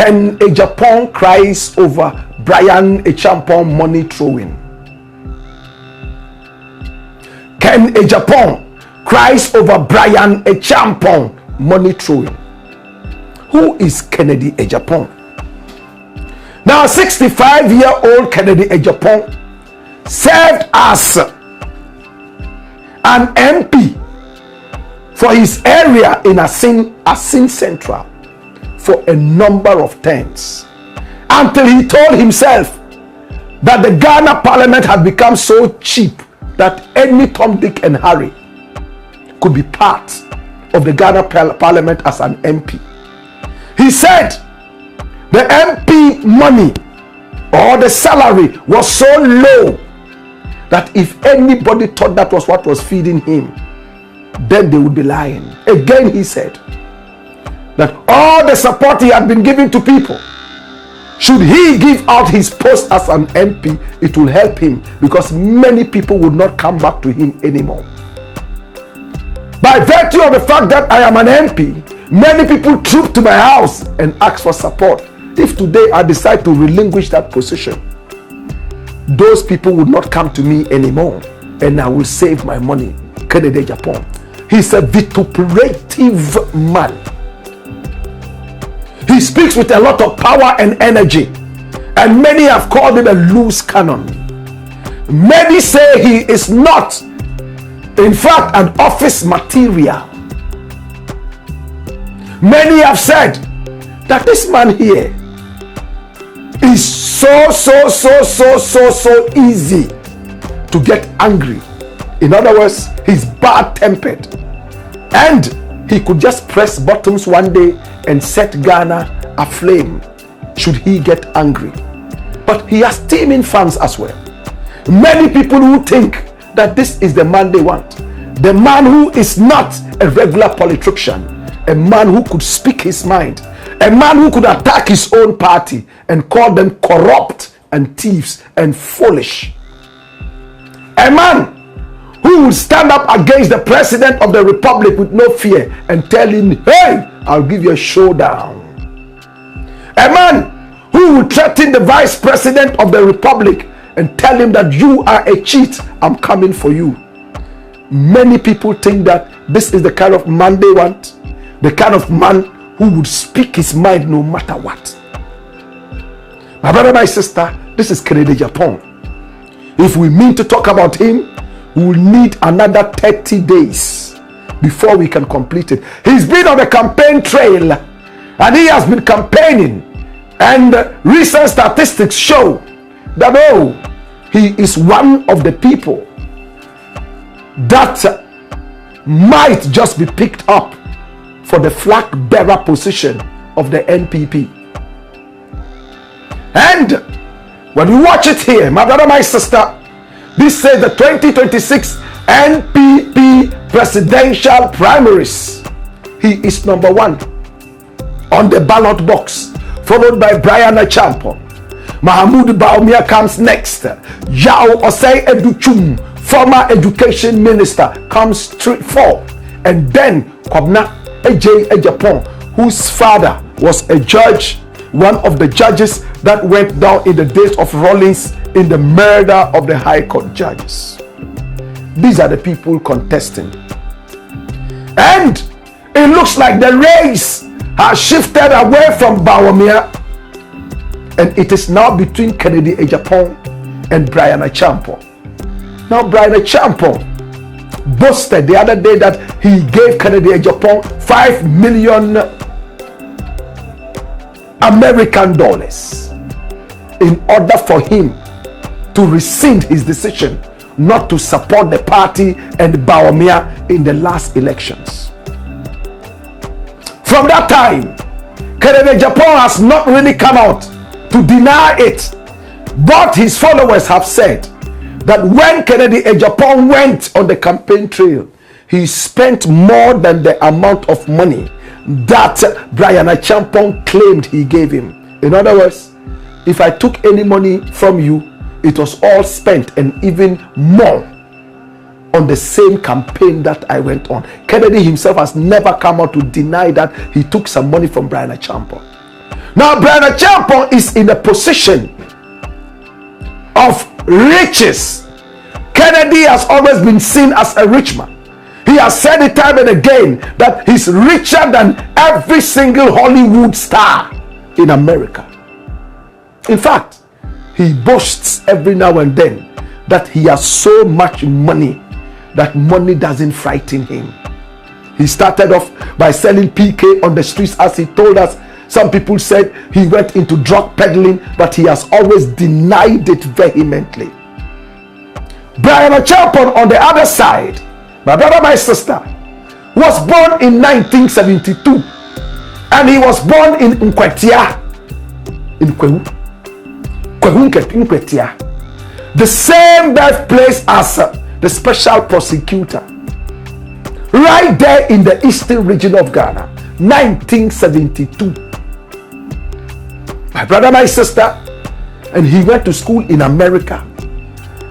Ken Agyapong cries over Bryan Acheampong money throwing. Ken Agyapong cries over Bryan Acheampong money throwing. Who is Kennedy Agyapong? Now, 65-year-old Kennedy Agyapong served as an MP for his area in Asin Central for a number of terms, until he told himself that the Ghana parliament had become so cheap that any Tom, Dick and Harry could be part of the Ghana parliament as an MP. He said the MP money or the salary was so low that if anybody thought that was what was feeding him, then they would be lying. Again, he said that all the support he had been giving to people, should he give out his post as an MP, it will help him, because many people would not come back to him anymore. By virtue of the fact that I am an MP, many people troop to my house and ask for support. If today I decide to relinquish that position, those people would not come to me anymore, and I will save my money. Kennedy Agyapong. He's a vituperative man. He speaks with a lot of power and energy, and many have called him a loose cannon. Many say he is not, in fact, an office material. Many have said that this man here is so easy to get angry. In other words, he's bad-tempered, and he could just press buttons one day and set Ghana aflame should he get angry. But he has teeming fans as well. Many people who think that this is the man they want, the man who is not a regular politician, a man who could speak his mind, a man who could attack his own party and call them corrupt and thieves and foolish, a man who will stand up against the president of the republic with no fear and tell him, hey, I'll give you a showdown. A man who will threaten the vice president of the republic and tell him that you are a cheat, I'm coming for you. Many people think that this is the kind of man they want, the kind of man who would speak his mind no matter what. My brother, my sister, this is Kennedy Agyapong. If we mean to talk about him, we will need another 30 days before we can complete it. He's been on the campaign trail, and he has been campaigning, and recent statistics show that he is one of the people that might just be picked up for the flag bearer position of the NPP. And when you watch it here, my brother, my sister, this says the 2026 NPP presidential primaries. He is number 1 on the ballot box, followed by Bryan Acheampong. Mahamudu Bawumia comes next. Yao Osei Educhum, former education minister, comes 4. And then Kwabna Agyapong, whose father was a judge, one of the judges that went down in the days of Rawlings in the murder of the High Court judges. These are the people contesting. And it looks like the race has shifted away from Bawumia, and it is now between Kennedy Agyapong and Bryan Acheampong. Now, Bryan Acheampong boasted the other day that he gave Kennedy Agyapong $5 million American dollars in order for him to rescind his decision not to support the party and Bawumia in the last elections. From that time, Kennedy Agyapong has not really come out to deny it, but his followers have said that when Kennedy Agyapong went on the campaign trail, he spent more than the amount of money that Bryan Acheampong claimed he gave him. In other words, if I took any money from you, it was all spent and even more on the same campaign that I went on. Kennedy himself has never come out to deny that he took some money from Bryan Acheampong. Now, Bryan Acheampong is in a position of riches. Kennedy has always been seen as a rich man. He has said it time and again that he's richer than every single Hollywood star in America. In fact, he boasts every now and then that he has so much money that money doesn't frighten him. He started off by selling PK on the streets, as he told us. Some people said he went into drug peddling, but he has always denied it vehemently. Bryan Acheampong, on the other side, my brother, my sister, was born in 1972, and he was born in Nkwetia, in Nkwetia, the same birthplace as the special prosecutor, right there in the eastern region of Ghana, 1972. My brother, my sister, and he went to school in America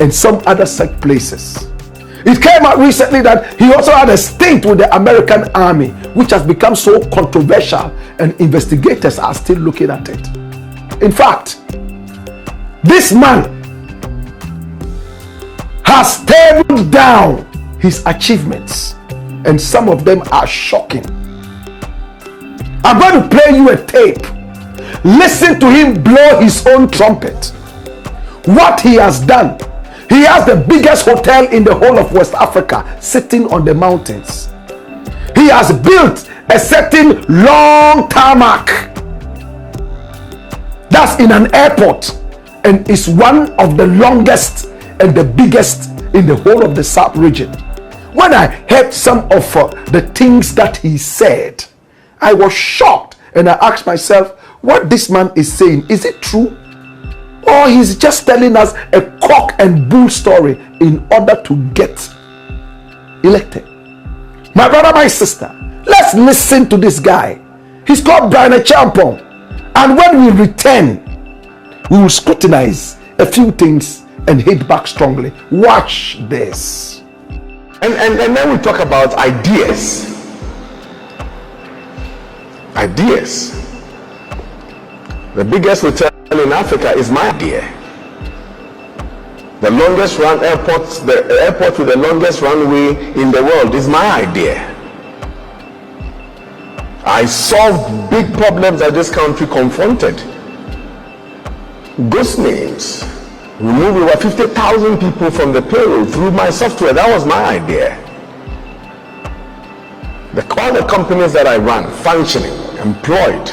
and some other such places. It came out recently that he also had a stint with the American Army, which has become so controversial, and investigators are still looking at it. In fact, this man has tabled down his achievements, and some of them are shocking. I'm going to play you a tape. Listen to him blow his own trumpet. What he has done. He has the biggest hotel in the whole of West Africa, sitting on the mountains. He has built a certain long tarmac that's in an airport, and is one of the longest and the biggest in the whole of the South region. When I heard some of the things that he said, I was shocked, and I asked myself, what this man is saying, is it true? Or he's just telling us a cock and bull story in order to get elected? My brother, my sister, let's listen to this guy. He's called Bryan Acheampong. And when we return, we will scrutinize a few things and hit back strongly. Watch this. And then we talk about ideas. Ideas. The biggest hotel in Africa is my idea. The longest run airport, the airport with the longest runway in the world is my idea. I solved big problems that this country confronted. Ghost names. Removed over 50,000 people from the payroll through my software. That was my idea. All the companies that I run, functioning, employed,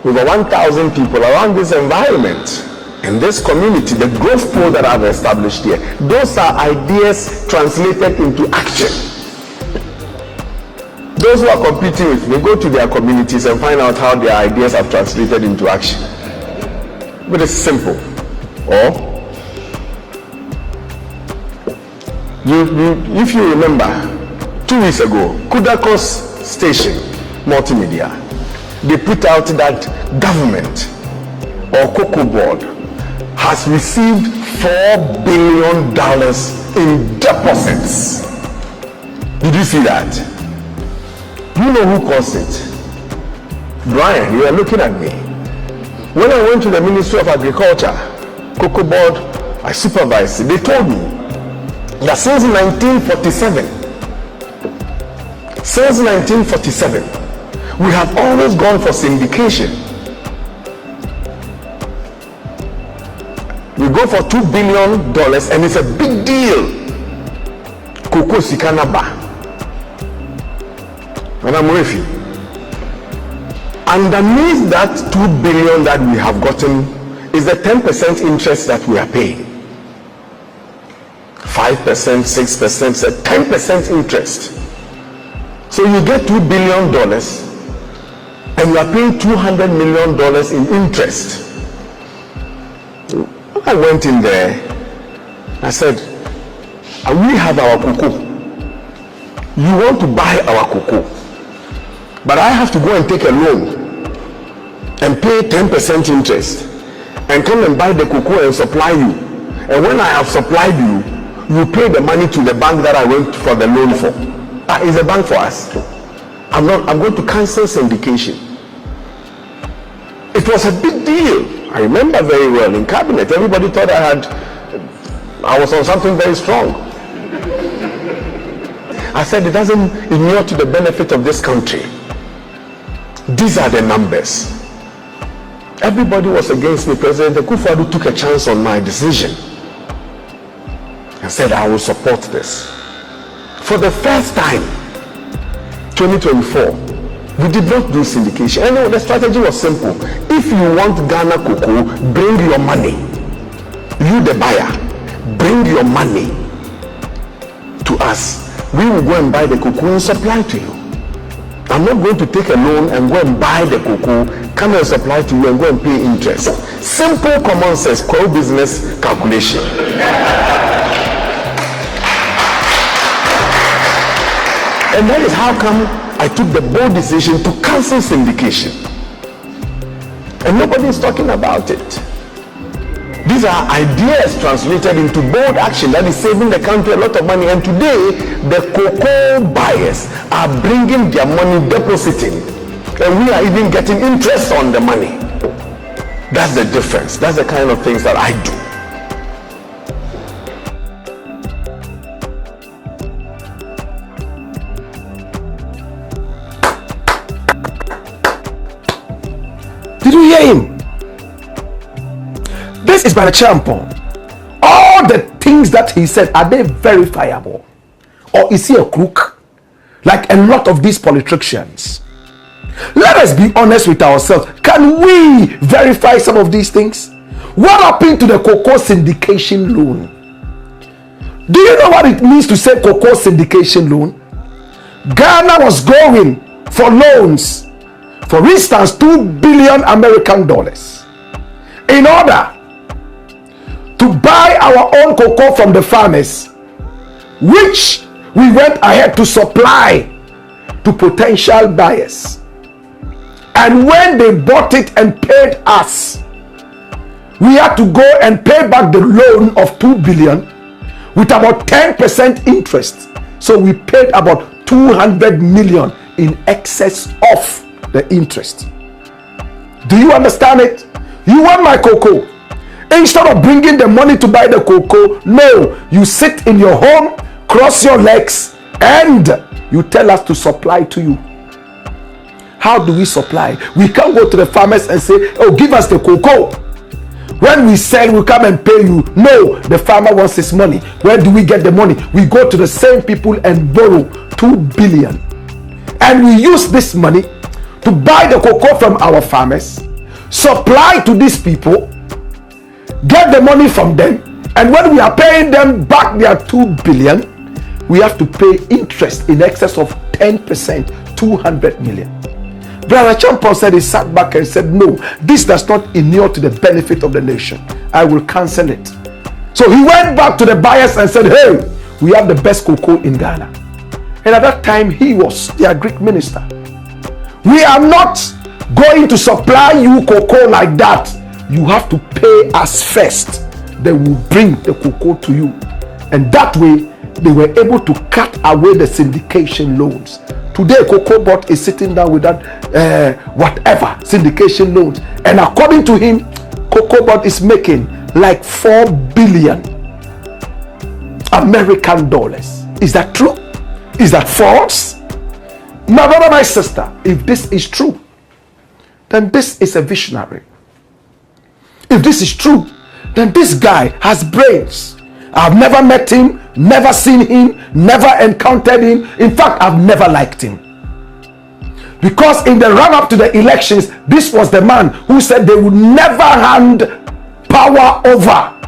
over 1,000 people around this environment, in this community, the growth pool that I've established here, those are ideas translated into action. Those who are competing with me, go to their communities and find out how their ideas have translated into action. But it's simple. Or if you remember, 2 weeks ago, Kudakos Station Multimedia, they put out that government or Cocoa Board has received $4 billion in deposits. Did you see that? You know who caused it? Brian, you are looking at me. When I went to the Ministry of Agriculture, Cocoa Board, I supervised it. They told me that since 1947, we have always gone for syndication. We go for $2 billion and it's a big deal. Cocoa Sikanaba. Ghanamovies. Underneath that $2 billion that we have gotten is the 10% interest that we are paying. 5%, 6%, 10% interest. So you get $2 billion and you are paying $200 million in interest. I went in there, I said, we have our cocoa. You want to buy our cocoa, but I have to go and take a loan and pay 10% interest and come and buy the cocoa and supply you. And when I have supplied you, you pay the money to the bank that I went for the loan for. Is a bank for us. I'm going to cancel syndication. It was a big deal. I remember very well in cabinet, everybody thought I was on something very strong. I said it doesn't inure to the benefit of this country. These are the numbers. Everybody was against me. President Akufo-Addo took a chance on my decision and said I will support this. For the first time, 2024, we did not do syndication. And the strategy was simple. If you want Ghana cocoa, bring your money. You, the buyer, bring your money to us. We will go and buy the cocoa and supply to you. I'm not going to take a loan and go and buy the cocoa, come and supply to you and go and pay interest. Simple common sense, core business calculation. And that is how come I took the bold decision to cancel syndication. And nobody is talking about it. These are ideas translated into bold action that is saving the country a lot of money. And today, the cocoa buyers are bringing their money, depositing, and we are even getting interest on the money. That's the difference. That's the kind of things that I do. Did you hear him? This is Bryan Acheampong. All the things that he said, are they verifiable? Or is he a crook? Like a lot of these politicians. Let us be honest with ourselves. Can we verify some of these things? What happened to the cocoa syndication loan? Do you know what it means to say cocoa syndication loan? Ghana was going for loans, for instance, $2 billion American dollars, in order to buy our own cocoa from the farmers, which we went ahead to supply to potential buyers. And when they bought it and paid us, we had to go and pay back the loan of $2 billion with about 10% interest. So we paid about $200 million in excess of the interest. Do you understand it? You want my cocoa. Instead of bringing the money to buy the cocoa, no, you sit in your home, cross your legs, and you tell us to supply to you. How do we supply? We can't go to the farmers and say, oh, give us the cocoa. When we sell, we come and pay you. No, the farmer wants his money. Where do we get the money? We go to the same people and borrow $2 billion. And we use this money to buy the cocoa from our farmers, supply to these people, get the money from them, and when we are paying them back their $2 billion, we have to pay interest in excess of 10%, $200 million. Bryan Acheampong said, he sat back and said, no, this does not inure to the benefit of the nation. I will cancel it. So he went back to the buyers and said, hey, we have the best cocoa in Ghana. And at that time, he was the agric minister. We are not going to supply you cocoa like that. You have to pay us first. Then we'll bring the cocoa to you. And that way, they were able to cut away the syndication loans. Today, Cocoa Board is sitting down with that whatever syndication loans. And according to him, Cocoa Board is making like $4 billion American dollars. Is that true? Is that false? My brother, my sister, if this is true, then this is a visionary. If this is true, then this guy has brains. I've never met him, never seen him, never encountered him. In fact, I've never liked him. Because in the run-up to the elections, this was the man who said they would never hand power over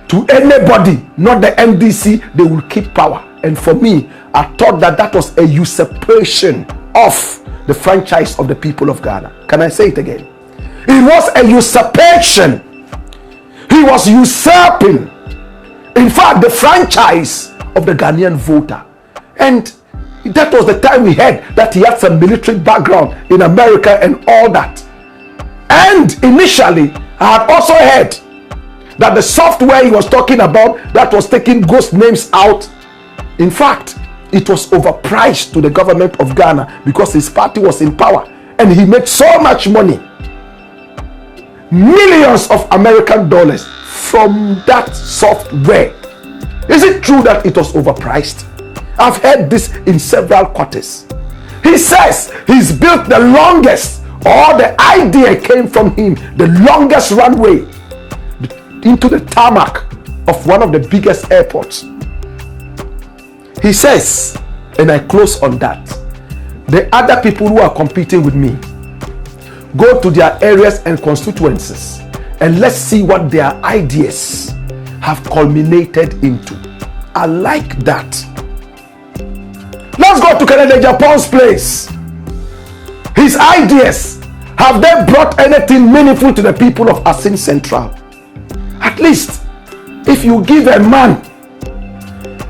to anybody, not the MDC. They will keep power. And for me, I thought that that was a usurpation of the franchise of the people of Ghana. Can I say it again? It was a usurpation. He was usurping, in fact, the franchise of the Ghanaian voter. And that was the time we heard that he had some military background in America and all that. And initially, I had also heard that the software he was talking about that was taking ghost names out, in fact, it was overpriced to the government of Ghana because his party was in power and he made so much money millions of American dollars from that software. Is it true that it was overpriced? I've heard this in several quarters. He says he's built the longest, or the idea came from him, the longest runway into the tarmac of one of the biggest airports. He says, and I close on that, the other people who are competing with me, go to their areas and constituencies and let's see what their ideas have culminated into. I like that. Let's go to Kennedy Agyapong's place. His ideas, have they brought anything meaningful to the people of Asin Central? At least, if you give a man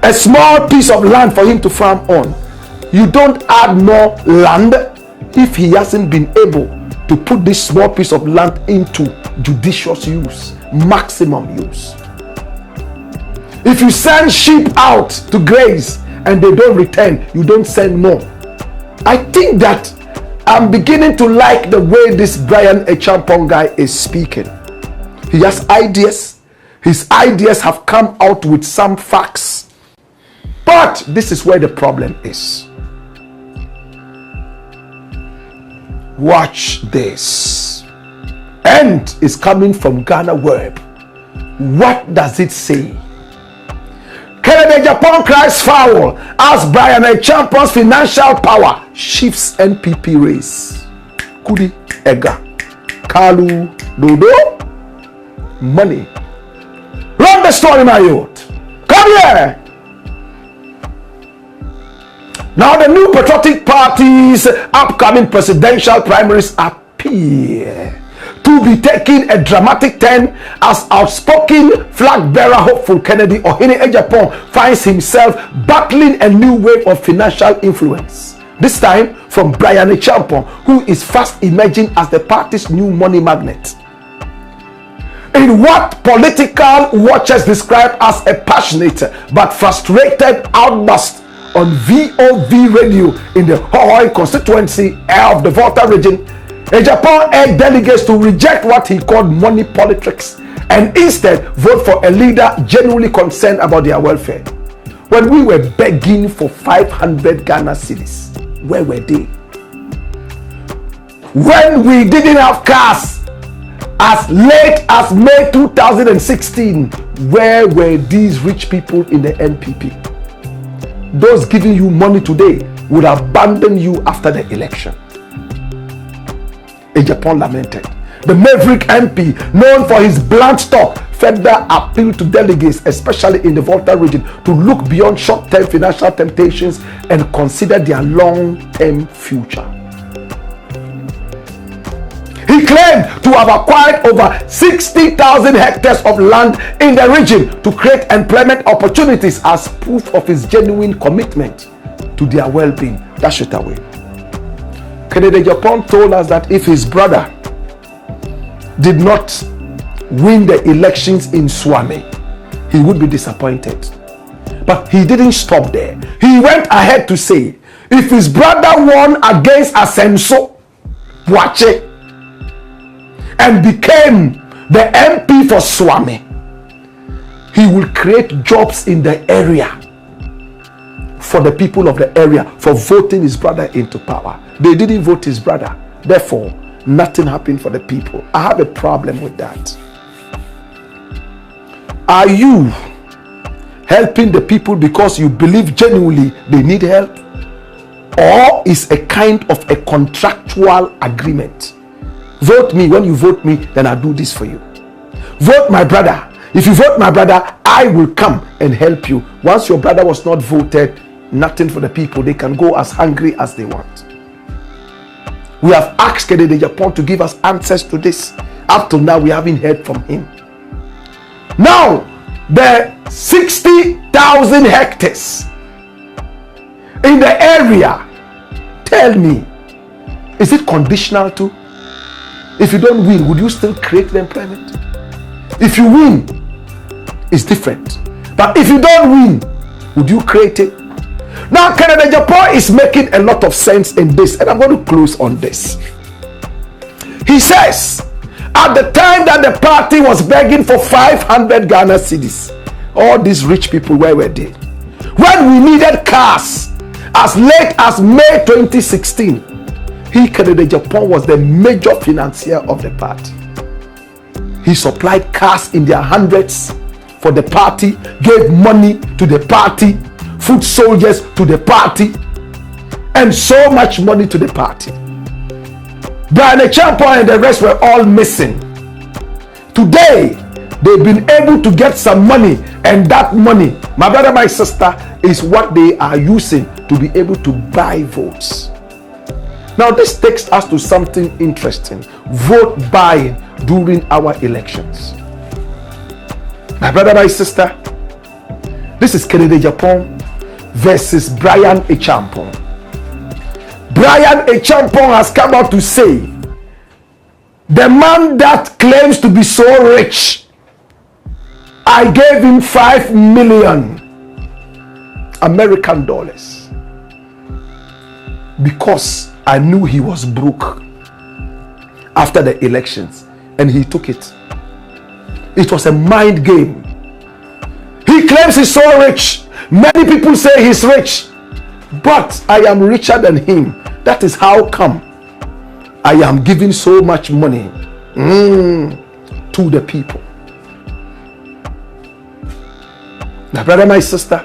a small piece of land for him to farm on, you don't add more land if he hasn't been able to put this small piece of land into judicious use, maximum use. If you send sheep out to graze and they don't return, you don't send more. I think that I'm beginning to like the way this Bryan Acheampong guy is speaking. He has ideas. His ideas have come out with some facts. But this is where the problem is. Watch this. And is coming from Ghana Web. What does it say? Kennedy Agyapong cries foul as Bryan Acheampong's financial power shifts NPP race. Kudi, Ega, Kalu, Dodo, money. Run the story, my youth. Come here. Now the new patriotic party's upcoming presidential primaries appear to be taking a dramatic turn as outspoken flag bearer hopeful Kennedy Agyapong finds himself battling a new wave of financial influence. This time from Bryan Acheampong, who is fast emerging as the party's new money magnet. In what political watchers describe as a passionate but frustrated outburst on VOV radio in the Hohoi constituency of the Volta region, Agyapong urged delegates to reject what he called money politics and instead vote for a leader genuinely concerned about their welfare. When we were begging for 500 Ghana cedis, where were they? When we didn't have cars as late as May 2016, where were these rich people in the NPP? Those giving you money today would abandon you after the election. Agyapong lamented. The maverick MP, known for his blunt talk, further appealed to delegates, especially in the Volta region, to look beyond short-term financial temptations and consider their long-term future. He claimed to have acquired over 60,000 hectares of land in the region to create employment opportunities as proof of his genuine commitment to their well-being. Dash it away. Kennedy Agyapong told us that if his brother did not win the elections in Swami, he would be disappointed. But he didn't stop there. He went ahead to say, if his brother won against Asenso Boache and became the MP for Swami, he will create jobs in the area for the people of the area for voting his brother into power. They didn't vote his brother. Therefore, nothing happened for the people. I have a problem with that. Are you helping the people because you believe genuinely they need help? Or is a kind of a contractual agreement? Vote me. When you vote me, then I'll do this for you. Vote my brother. If you vote my brother, I will come and help you. Once your brother was not voted, nothing for the people. They can go as hungry as they want. We have asked Kennedy Agyapong to give us answers to this. Up till now, we haven't heard from him. Now, the 60,000 hectares in the area, tell me, is it conditional to? If you don't win, would you still create the employment? If you win, it's different. But if you don't win, would you create it? Now, Kennedy Agyapong is making a lot of sense in this, and I'm going to close on this. He says, At the time that the party was begging for 500 Ghana cedis, all these rich people, where were they? When we needed cars, as late as May 2016, Agyapong was the major financier of the party. He supplied cars in their hundreds for the party, gave money to the party, foot soldiers to the party, and so much money to the party. Bryan Acheampong and the rest were all missing. Today, they've been able to get some money, and that money, my brother, my sister, is what they are using to be able to buy votes. Now, this takes us to something interesting: vote buying during our elections. My brother, my sister, this is Agyapong versus Bryan Acheampong. Bryan Acheampong has come out to say, the man that claims to be so rich, I gave him 5 million American dollars because I knew he was broke after the elections, and he took it. It was a mind game. He claims he's so rich. Many people say he's rich, but I am richer than him. That is how come I am giving so much money to the people. My brother, my sister,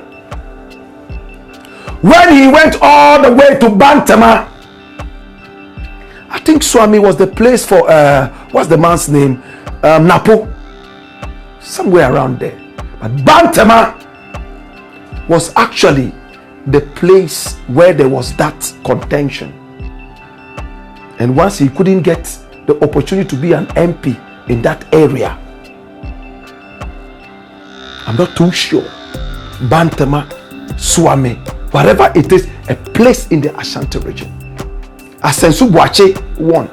when he went all the way to Bantama, I think Swami was the place for what's the man's name? Napo, somewhere around there. But Bantama was actually the place where there was that contention. And once he couldn't get the opportunity to be an MP in that area, I'm not too sure, Bantama, Swami, whatever it is, a place in the Ashanti region. Asensu Boache won.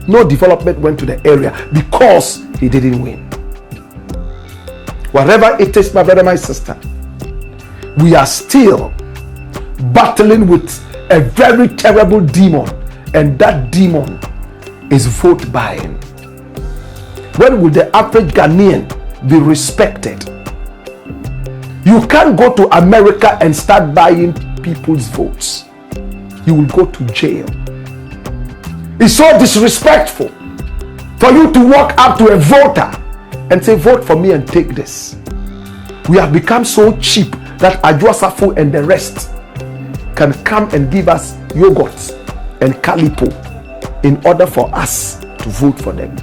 No development went to the area because he didn't win. Whatever it is, my brother, my sister, we are still battling with a very terrible demon, and that demon is vote buying. When will the average Ghanaian be respected? You can't go to America and start buying people's votes. You will go to jail. It's so disrespectful for you to walk up to a voter and say, vote for me and take this. We have become so cheap that Agyapong and the rest can come and give us yogurt and calipo in order for us to vote for them.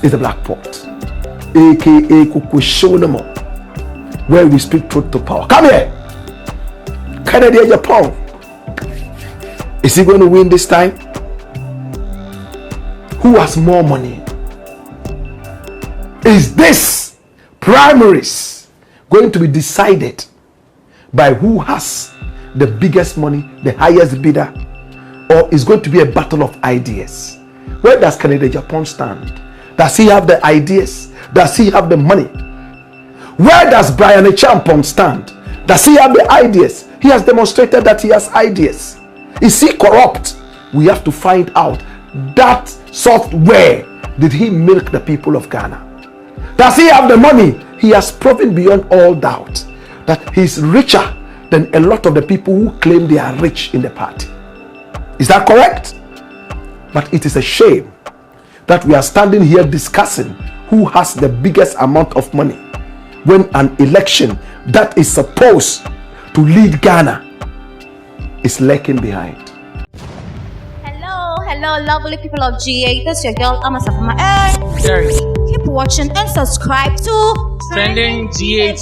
It's the black pot, aka Kukushonamo, where we speak truth to power. Come here. Agyapong. Is he going to win this time? Who has more money? Is this primaries going to be decided by who has the biggest money, the highest bidder, or is going to be a battle of ideas? Where does Agyapong stand? Does he have the ideas? Does he have the money? Where does Bryan Acheampong stand? Does he have the ideas? He has demonstrated that he has ideas. Is he corrupt? We have to find out that software. Did he milk the people of Ghana? Does he have the money? He has proven beyond all doubt that he's richer than a lot of the people who claim they are rich in the party. Is that correct? But it is a shame that we are standing here discussing who has the biggest amount of money when an election that is supposed to lead Ghana is lacking behind. Hello, lovely people of GA. This is your girl, Amasafama. Keep watching and subscribe to Trending GH.